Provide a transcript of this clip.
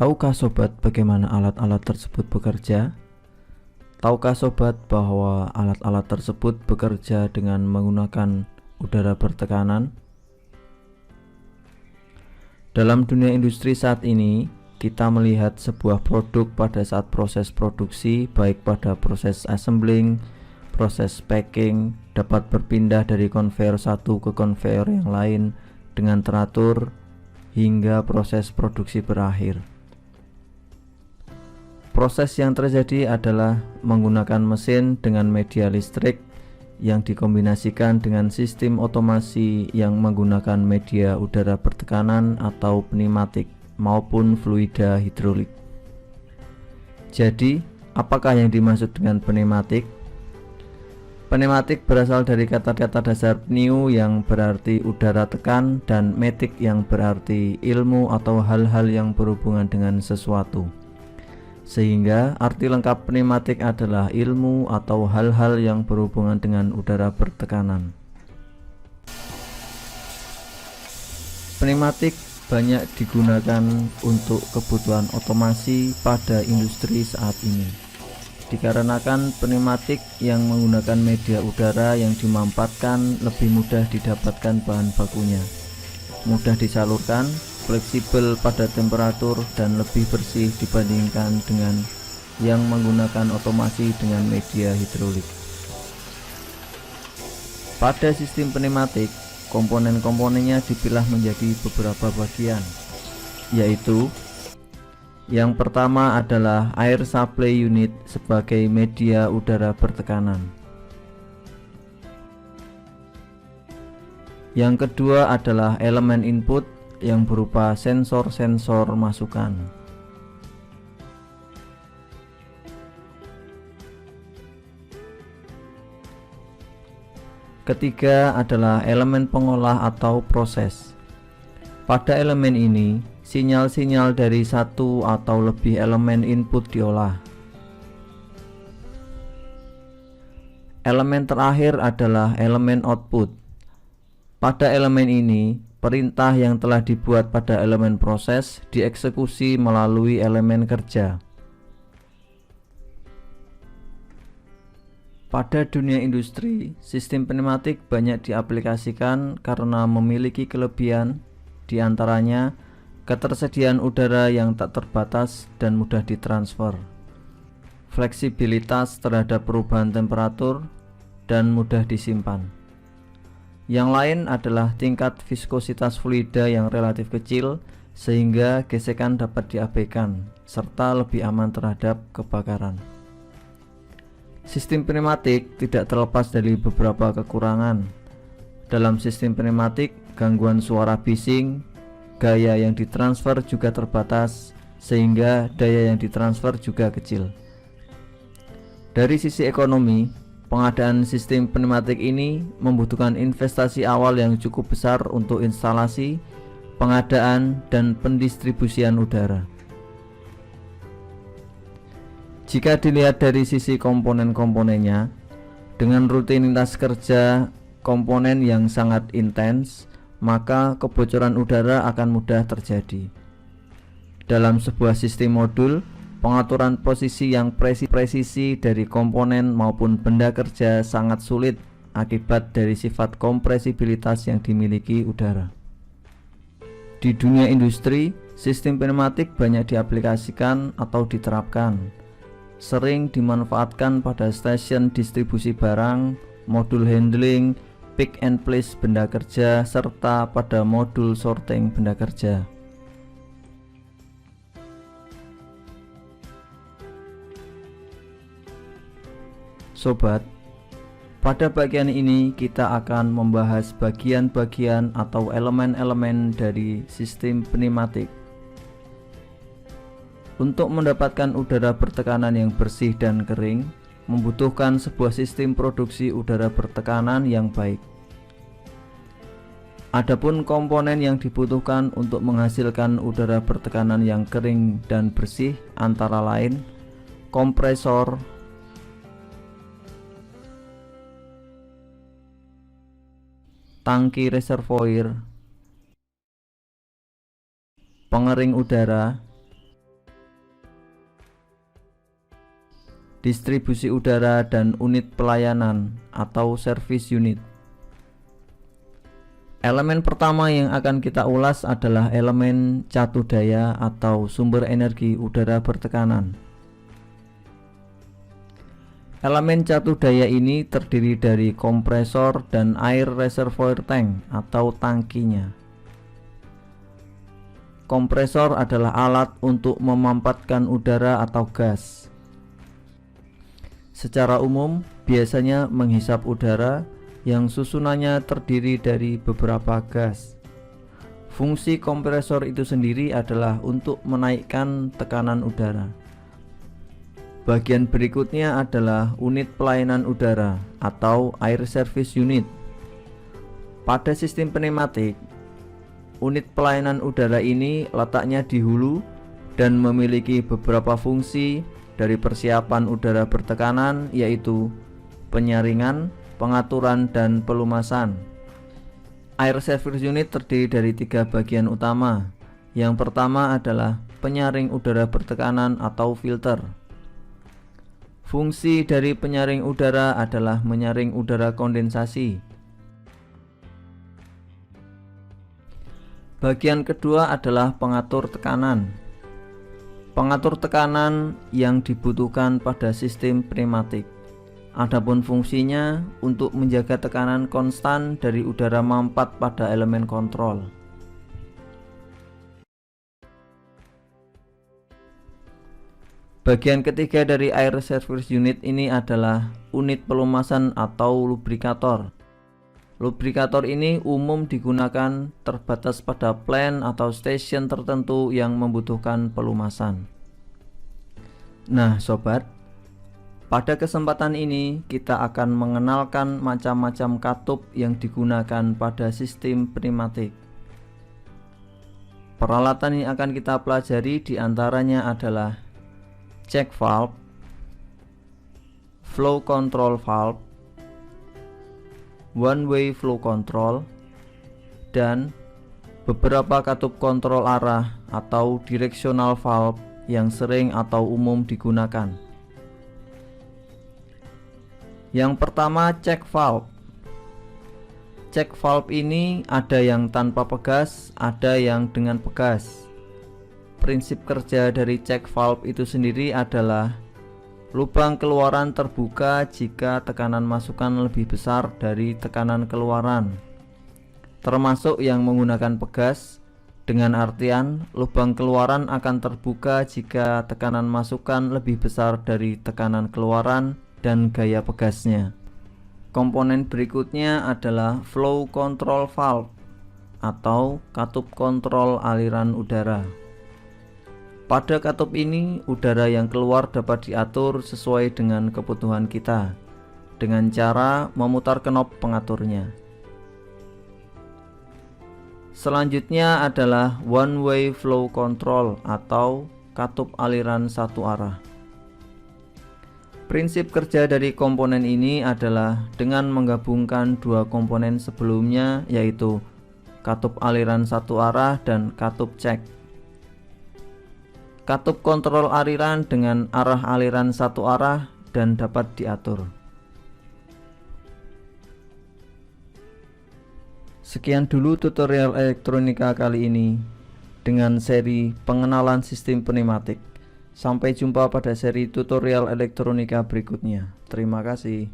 Tahukah sobat bagaimana alat-alat tersebut bekerja? Tahukah sobat bahwa alat-alat tersebut bekerja dengan menggunakan udara bertekanan? Dalam dunia industri saat ini, kita melihat sebuah produk pada saat proses produksi, baik pada proses assembling, proses packing, dapat berpindah dari konveyor satu ke konveyor yang lain dengan teratur hingga proses produksi berakhir. Proses yang terjadi adalah menggunakan mesin dengan media listrik yang dikombinasikan dengan sistem otomasi yang menggunakan media udara bertekanan atau pneumatik maupun fluida hidrolik. Jadi, apakah yang dimaksud dengan pneumatik? Pneumatik berasal dari kata-kata dasar pneu yang berarti udara tekan dan matic yang berarti ilmu atau hal-hal yang berhubungan dengan sesuatu. Sehingga arti lengkap pneumatik adalah ilmu atau hal-hal yang berhubungan dengan udara bertekanan. Pneumatik banyak digunakan untuk kebutuhan otomasi pada industri saat ini. Dikarenakan pneumatik yang menggunakan media udara yang dimampatkan lebih mudah didapatkan bahan bakunya, mudah disalurkan, fleksibel pada temperatur, dan lebih bersih dibandingkan dengan yang menggunakan otomasi dengan media hidrolik. Pada sistem pneumatik, komponen-komponennya dipilah menjadi beberapa bagian, yaitu yang pertama adalah air supply unit sebagai media udara bertekanan. Yang kedua adalah elemen input yang berupa sensor-sensor masukan. Ketiga adalah elemen pengolah atau proses. Pada elemen ini, sinyal-sinyal dari satu atau lebih elemen input diolah. Elemen terakhir adalah elemen output. Pada elemen ini, perintah yang telah dibuat pada elemen proses dieksekusi melalui elemen kerja. Pada dunia industri, sistem pneumatik banyak diaplikasikan karena memiliki kelebihan, diantaranya ketersediaan udara yang tak terbatas dan mudah ditransfer, fleksibilitas terhadap perubahan temperatur, dan mudah disimpan. Yang lain adalah tingkat viskositas fluida yang relatif kecil sehingga gesekan dapat diabaikan serta lebih aman terhadap kebakaran. Sistem pneumatik tidak terlepas dari beberapa kekurangan. Dalam sistem pneumatik, gangguan suara bising, gaya yang ditransfer juga terbatas sehingga daya yang ditransfer juga kecil. Dari sisi ekonomi, pengadaan sistem pneumatik ini membutuhkan investasi awal yang cukup besar untuk instalasi, pengadaan, dan pendistribusian udara. Jika dilihat dari sisi komponen-komponennya, dengan rutinitas kerja komponen yang sangat intens, maka kebocoran udara akan mudah terjadi. Dalam sebuah sistem modul, pengaturan posisi yang presisi dari komponen maupun benda kerja sangat sulit akibat dari sifat kompresibilitas yang dimiliki udara. Di dunia industri, sistem pneumatik banyak diaplikasikan atau diterapkan. Sering dimanfaatkan pada stasiun distribusi barang, modul handling, pick and place benda kerja, serta pada modul sorting benda kerja. Sobat, pada bagian ini kita akan membahas bagian-bagian atau elemen-elemen dari sistem pneumatik. Untuk mendapatkan udara bertekanan yang bersih dan kering, membutuhkan sebuah sistem produksi udara bertekanan yang baik. Adapun komponen yang dibutuhkan untuk menghasilkan udara bertekanan yang kering dan bersih antara lain kompresor, tangki reservoir, pengering udara, distribusi udara, dan unit pelayanan atau service unit. Elemen pertama yang akan kita ulas adalah elemen catu daya atau sumber energi udara bertekanan. Elemen catu daya ini terdiri dari kompresor dan air reservoir tank atau tangkinya. Kompresor adalah alat untuk memampatkan udara atau gas. Secara umum, biasanya menghisap udara yang susunannya terdiri dari beberapa gas. Fungsi kompresor itu sendiri adalah untuk menaikkan tekanan udara. Bagian berikutnya adalah unit pelayanan udara atau air service unit. Pada sistem pneumatik, unit pelayanan udara ini letaknya di hulu dan memiliki beberapa fungsi dari persiapan udara bertekanan, yaitu penyaringan, pengaturan, dan pelumasan. Air service unit terdiri dari 3 bagian utama. Yang pertama adalah penyaring udara bertekanan atau filter. Fungsi dari penyaring udara adalah menyaring udara kondensasi. Bagian kedua adalah pengatur tekanan. Pengatur tekanan yang dibutuhkan pada sistem pneumatik. Adapun fungsinya untuk menjaga tekanan konstan dari udara mampat pada elemen kontrol. Bagian ketiga dari air service unit ini adalah unit pelumasan atau lubrikator. Lubrikator ini umum digunakan terbatas pada plant atau stasiun tertentu yang membutuhkan pelumasan. Nah sobat, pada kesempatan ini kita akan mengenalkan macam-macam katup yang digunakan pada sistem pneumatik. Peralatan yang akan kita pelajari diantaranya adalah check valve, flow control valve, one-way flow control, dan beberapa katup kontrol arah atau directional valve yang sering atau umum digunakan. Yang pertama, check valve. Check valve ini ada yang tanpa pegas, ada yang dengan pegas. Prinsip kerja dari check valve itu sendiri adalah lubang keluaran terbuka jika tekanan masukan lebih besar dari tekanan keluaran, termasuk yang menggunakan pegas, dengan artian lubang keluaran akan terbuka jika tekanan masukan lebih besar dari tekanan keluaran dan gaya pegasnya. Komponen berikutnya adalah flow control valve atau katup kontrol aliran udara. Pada katup ini, udara yang keluar dapat diatur sesuai dengan kebutuhan kita dengan cara memutar knob pengaturnya. Selanjutnya adalah one way flow control atau katup aliran satu arah. Prinsip kerja dari komponen ini adalah dengan menggabungkan dua komponen sebelumnya, yaitu katup aliran satu arah dan katup cek. Katup kontrol aliran dengan arah aliran satu arah dan dapat diatur. Sekian dulu tutorial elektronika kali ini dengan seri pengenalan sistem pneumatik. Sampai jumpa pada seri tutorial elektronika berikutnya. Terima kasih.